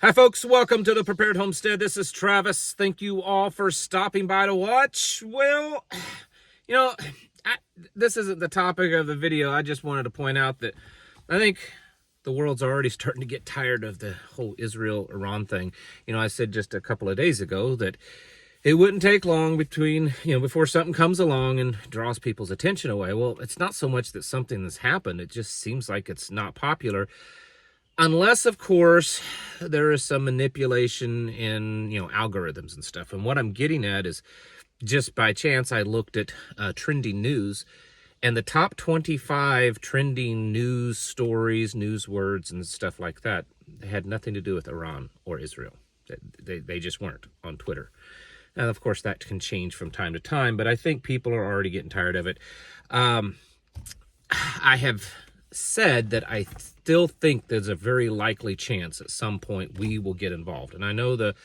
Hi, folks. Welcome to the Prepared Homestead. This is Travis. Thank you all for stopping by to watch. Well, you know, this isn't the topic of the video. I just wanted to point out that I think the world's already starting to get tired of the whole Israel-Iran thing. You know, I said just a couple of days ago that it wouldn't take long before something comes along and draws people's attention away. Well, it's not so much that something has happened. It just seems like it's not popular. Unless, of course, there is some manipulation in, algorithms and stuff. And what I'm getting at is, just by chance, I looked at trending news, and the top 25 trending news stories, news words, and stuff like that had nothing to do with Iran or Israel. They just weren't on Twitter. And, of course, that can change from time to time, but I think people are already getting tired of it. I have said that I still think there's a very likely chance at some point we will get involved. And I know that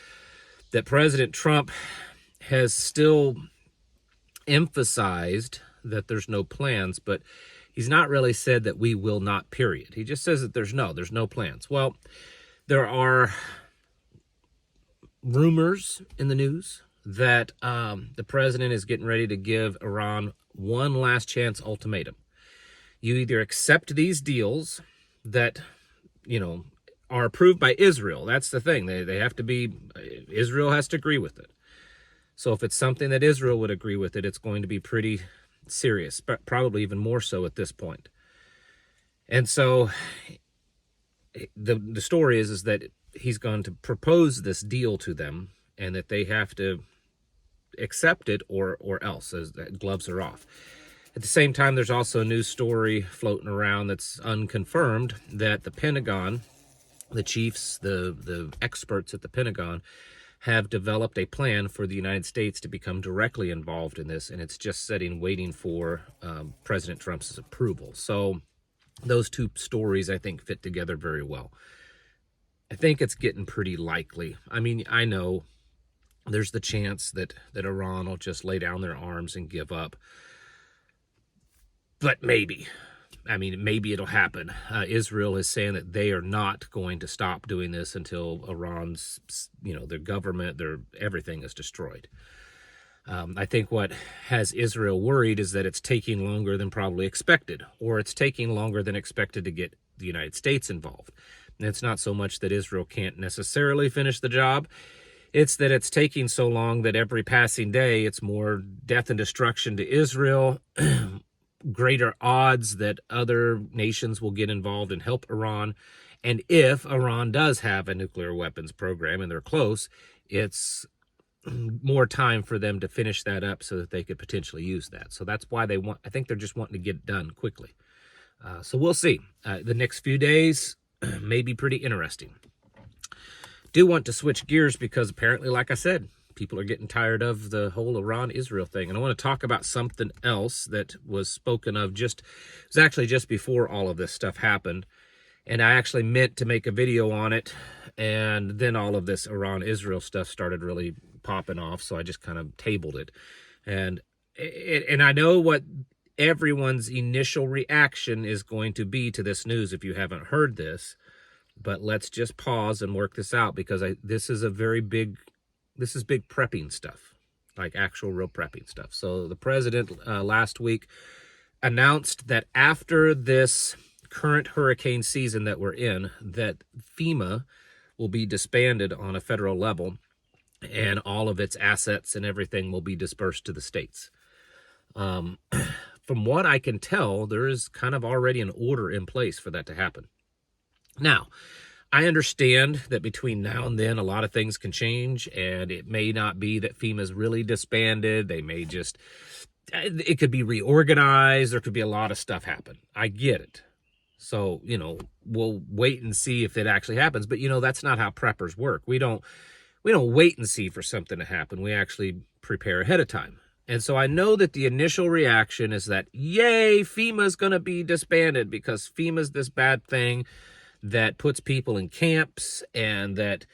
President Trump has still emphasized that there's no plans, but he's not really said that we will not, period. He just says that there's no plans. Well, there are rumors in the news that the president is getting ready to give Iran one last chance ultimatum. You either accept these deals that, are approved by Israel. That's the thing. They have to be, Israel has to agree with it. So if it's something that Israel would agree with it's going to be pretty serious, but probably even more so at this point. And so the story is that he's going to propose this deal to them and that they have to accept it or else, as that gloves are off. At the same time, there's also a news story floating around that's unconfirmed that the Pentagon, the chiefs, the experts at the Pentagon, have developed a plan for the United States to become directly involved in this, and it's just waiting for President Trump's approval. So those two stories, I think, fit together very well. I think it's getting pretty likely. I mean, I know there's the chance that Iran will just lay down their arms and give up. But maybe it'll happen. Israel is saying that they are not going to stop doing this until Iran's, their government, everything is destroyed. I think what has Israel worried is that it's taking longer than probably expected, or it's taking longer than expected to get the United States involved. And it's not so much that Israel can't necessarily finish the job. It's that it's taking so long that every passing day, it's more death and destruction to Israel, greater odds that other nations will get involved and help Iran. And if Iran does have a nuclear weapons program and they're close, it's more time for them to finish that up so that they could potentially use that. So that's why I think they're just wanting to get it done quickly. So we'll see. The next few days may be pretty interesting. Do want to switch gears because apparently, like I said, people are getting tired of the whole Iran-Israel thing. And I want to talk about something else that was spoken of it was actually just before all of this stuff happened. And I actually meant to make a video on it. And then all of this Iran-Israel stuff started really popping off. So I just kind of tabled it. And I know what everyone's initial reaction is going to be to this news if you haven't heard this. But let's just pause and work this out because this is big prepping stuff, like actual real prepping stuff. So the president last week announced that after this current hurricane season that we're in, that FEMA will be disbanded on a federal level and all of its assets and everything will be dispersed to the states. From what I can tell, there is kind of already an order in place for that to happen. Now, I understand that between now and then, a lot of things can change, and it may not be that FEMA's really disbanded. They may it could be reorganized. There could be a lot of stuff happen. I get it. So, we'll wait and see if it actually happens. But, that's not how preppers work. We don't wait and see for something to happen. We actually prepare ahead of time. And so I know that the initial reaction is that, yay, FEMA's going to be disbanded because FEMA's this bad thing that puts people in camps and that,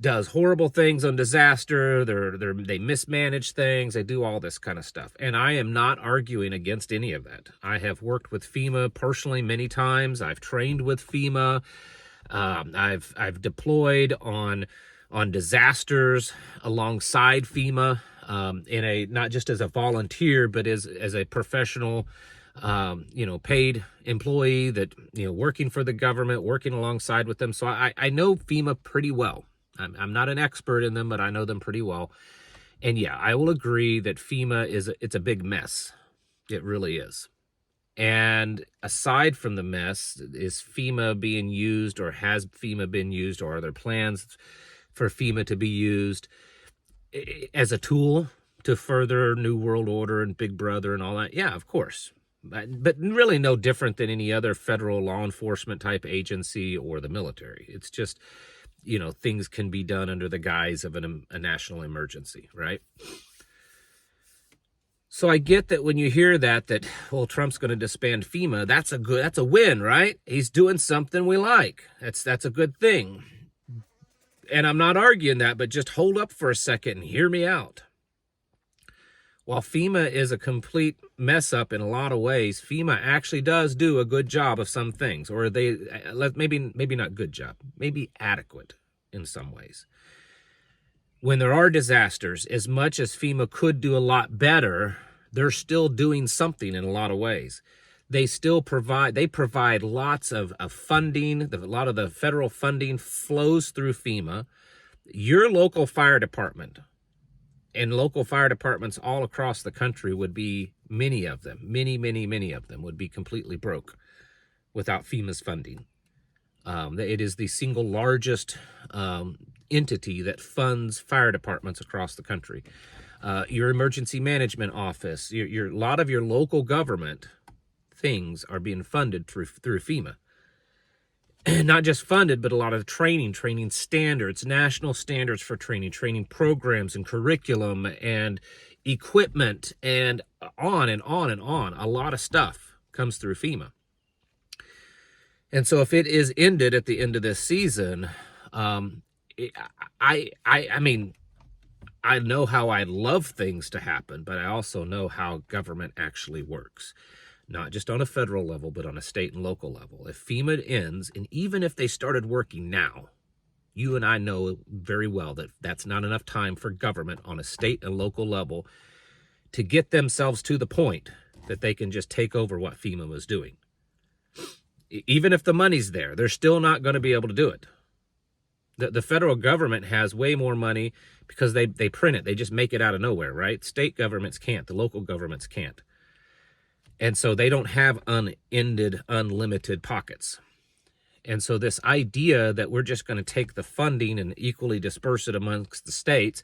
does horrible things on disaster. They mismanage things. They do all this kind of stuff. And I am not arguing against any of that. I have worked with FEMA personally many times. I've trained with FEMA. I've deployed on disasters alongside FEMA, in a, not just as a volunteer, but as a professional, paid employee that, working for the government, working alongside with them. So I know FEMA pretty well. I'm not an expert in them, but I know them pretty well. And yeah, I will agree that FEMA it's a big mess. It really is. And aside from the mess, is FEMA being used, or has FEMA been used, or are there plans for FEMA to be used as a tool to further New World Order and Big Brother and all that? Yeah, of course. But really no different than any other federal law enforcement type agency or the military. It's just, things can be done under the guise of a national emergency, right? So I get that when you hear that, well, Trump's going to disband FEMA, that's a win, right? He's doing something we like. That's a good thing. And I'm not arguing that, but just hold up for a second and hear me out. While FEMA is a complete mess up in a lot of ways, FEMA actually does do a good job of some things, or maybe not good job, maybe adequate in some ways. When there are disasters, as much as FEMA could do a lot better, they're still doing something in a lot of ways. They provide lots of funding. A lot of the federal funding flows through FEMA. Your local fire department and local fire departments all across the country would be, many of them would be completely broke without FEMA's funding. It is the single largest entity that funds fire departments across the country. Your emergency management office, a lot of your local government things are being funded through FEMA. Not just funded, but a lot of training standards, national standards for training programs and curriculum and equipment, and on and on and on. A lot of stuff comes through FEMA. And so if it is ended at the end of this season, I mean, I know how I love things to happen, but I also know how government actually works. Not just on a federal level, but on a state and local level. If FEMA ends, and even if they started working now, you and I know very well that that's not enough time for government on a state and local level to get themselves to the point that they can just take over what FEMA was doing. Even if the money's there, they're still not going to be able to do it. The federal government has way more money because they print it. They just make it out of nowhere, right? State governments can't. The local governments can't. And so they don't have unlimited pockets. And so this idea that we're just going to take the funding and equally disperse it amongst the states,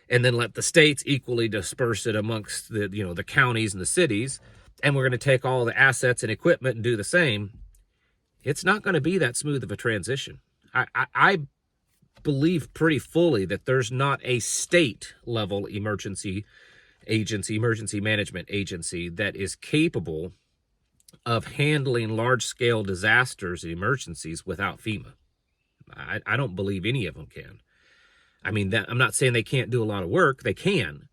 and then let the states equally disperse it amongst the counties and the cities, and we're going to take all the assets and equipment and do the same, it's not going to be that smooth of a transition. I believe pretty fully that there's not a state level emergency management agency that is capable of handling large-scale disasters and emergencies without FEMA. I don't believe any of them can. I mean, I'm not saying they can't do a lot of work. They can.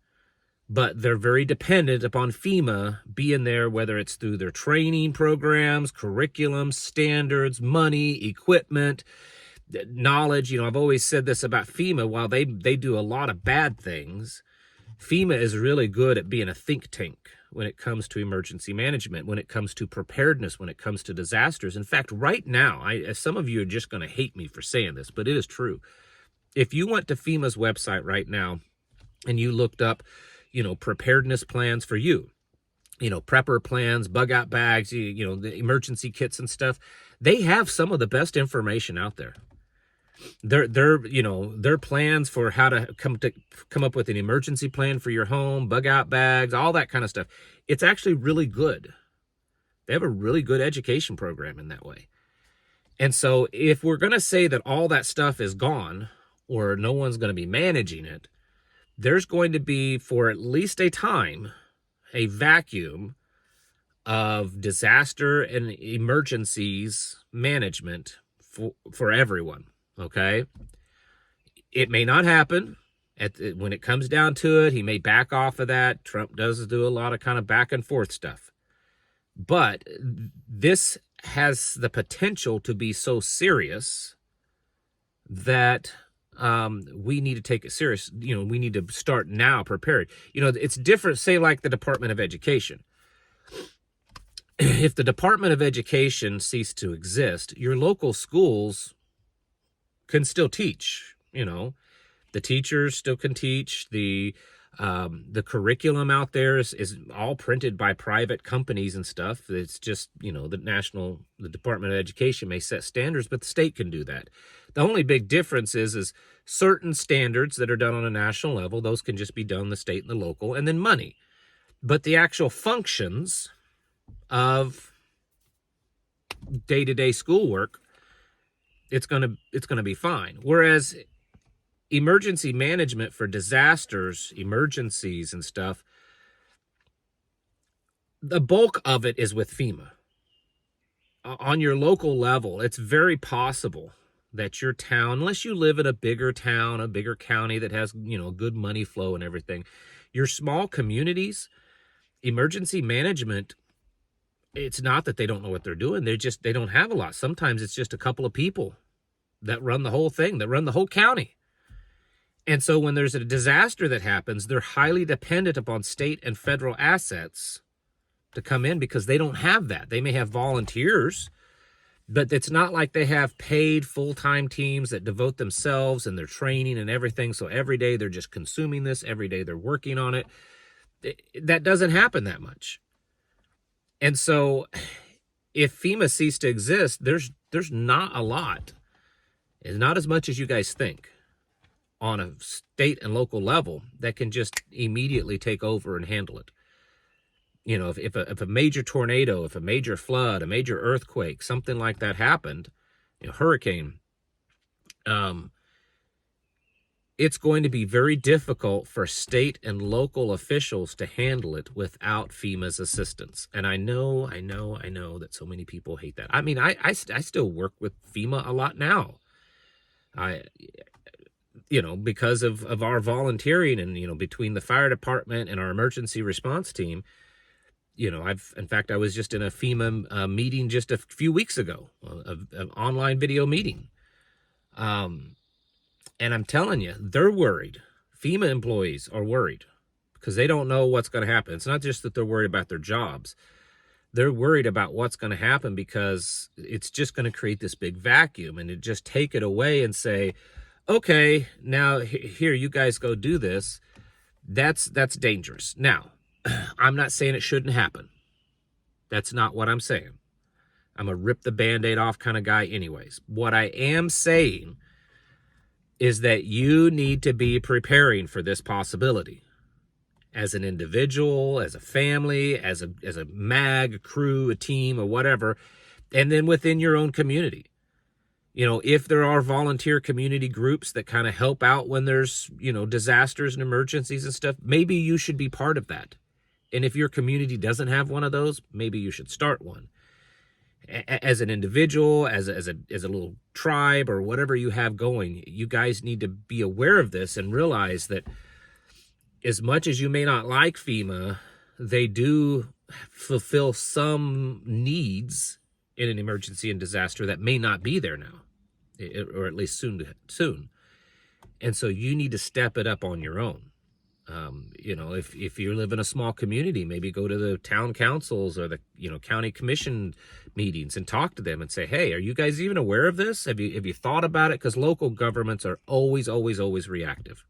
But they're very dependent upon FEMA being there, whether it's through their training programs, curriculum, standards, money, equipment, knowledge. I've always said this about FEMA. While they do a lot of bad things, FEMA is really good at being a think tank when it comes to emergency management, when it comes to preparedness, when it comes to disasters. In fact, right now, some of you are just going to hate me for saying this, but it is true. If you went to FEMA's website right now and you looked up, preparedness plans for you, prepper plans, bug out bags, the emergency kits and stuff, they have some of the best information out there. Their plans for how to come up with an emergency plan for your home, bug out bags, all that kind of stuff. It's actually really good. They have a really good education program in that way. And so if we're going to say that all that stuff is gone, or no one's going to be managing it, there's going to be, for at least a time, a vacuum of disaster and emergencies management for everyone. Okay, it may not happen. When it comes down to it, he may back off of that. Trump does do a lot of kind of back and forth stuff. But this has the potential to be so serious that we need to take it serious. We need to start now preparing. It's different, say, like the Department of Education. If the Department of Education ceased to exist, your local schools can still teach. The teachers still can teach. The curriculum out there is all printed by private companies and stuff. It's just, the Department of Education may set standards, but the state can do that. The only big difference is certain standards that are done on a national level, those can just be done in the state and the local, and then money. But the actual functions of day-to-day schoolwork, it's gonna be fine. Whereas emergency management for disasters, emergencies and stuff, the bulk of it is with FEMA. On your local level, it's very possible that your town, unless you live in a bigger town, a bigger county that has, good money flow and everything, your small communities, emergency management, it's not that they don't know what they're doing. They don't have a lot. Sometimes it's just a couple of people that run the whole thing, that run the whole county. And so when there's a disaster that happens, they're highly dependent upon state and federal assets to come in because they don't have that. They may have volunteers, but it's not like they have paid full-time teams that devote themselves and their training and everything. So every day they're just consuming this. Every day they're working on it. That doesn't happen that much. And so if FEMA ceased to exist, there's not a lot. It's not as much as you guys think on a state and local level that can just immediately take over and handle it. If a major tornado, if a major flood, a major earthquake, something like that happened, hurricane, it's going to be very difficult for state and local officials to handle it without FEMA's assistance. And I know that so many people hate that. I mean, I still work with FEMA a lot now. Because of our volunteering and, between the fire department and our emergency response team, I was just in a FEMA meeting just a few weeks ago, an online video meeting. And I'm telling you, they're worried. FEMA employees are worried because they don't know what's going to happen. It's not just that they're worried about their jobs. They're worried about what's going to happen because it's just going to create this big vacuum, and it just take it away and say, okay, now here, you guys go do this. That's dangerous. Now, I'm not saying it shouldn't happen. That's not what I'm saying. I'm a rip the Band-Aid off kind of guy anyways. What I am saying is that you need to be preparing for this possibility as an individual, as a family, as a mag, a crew, a team, or whatever, and then within your own community. If there are volunteer community groups that kind of help out when there's, disasters and emergencies and stuff, maybe you should be part of that. And if your community doesn't have one of those, maybe you should start one. As an individual, as a little tribe or whatever you have going, you guys need to be aware of this and realize that as much as you may not like FEMA, they do fulfill some needs in an emergency and disaster that may not be there now, or at least soon. And so you need to step it up on your own. If you live in a small community, maybe go to the town councils or the, county commission meetings and talk to them and say, hey, are you guys even aware of this? Have you thought about it? Because local governments are always reactive.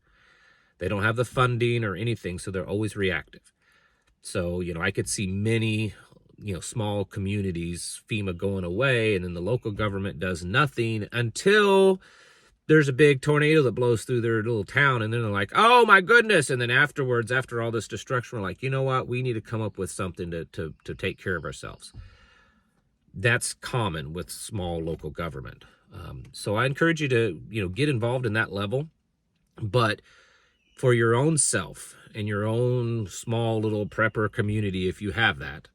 They don't have the funding or anything, so they're always reactive. So, I could see many, small communities, FEMA going away, and then the local government does nothing until there's a big tornado that blows through their little town, and then they're like, oh my goodness. And then afterwards, after all this destruction, we're like, you know what? We need to come up with something to take care of ourselves. That's common with small local government. So I encourage you to, get involved in that level, but for your own self and your own small little prepper community, if you have that,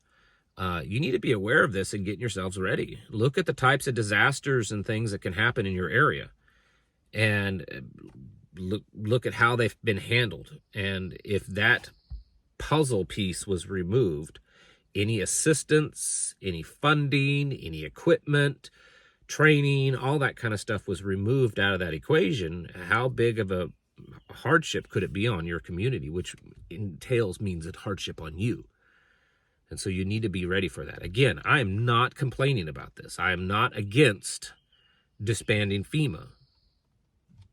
you need to be aware of this and getting yourselves ready. Look at the types of disasters and things that can happen in your area. And look at how they've been handled. And if that puzzle piece was removed, any assistance, any funding, any equipment, training, all that kind of stuff was removed out of that equation, how big of a hardship could it be on your community, which means a hardship on you. And so you need to be ready for that. Again, I am not complaining about this. I am not against disbanding FEMA,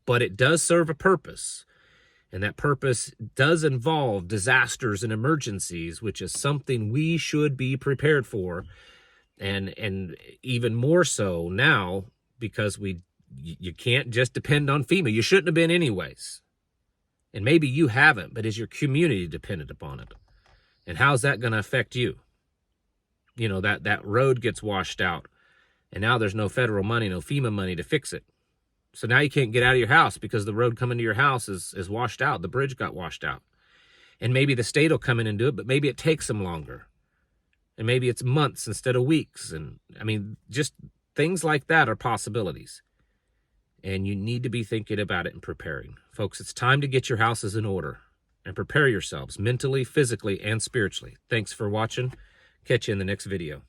but it does serve a purpose. And that purpose does involve disasters and emergencies, which is something we should be prepared for. And even more so now, because you can't just depend on FEMA. You shouldn't have been anyways. And maybe you haven't, but is your community dependent upon it? And how's that going to affect you? You know, that road gets washed out, and now there's no federal money, no FEMA money to fix it. So now you can't get out of your house because the road coming to your house is washed out. The bridge got washed out. And maybe the state will come in and do it, but maybe it takes them longer. And maybe it's months instead of weeks. And I mean, just things like that are possibilities. And you need to be thinking about it and preparing. Folks, it's time to get your houses in order and prepare yourselves mentally, physically, and spiritually. Thanks for watching. Catch you in the next video.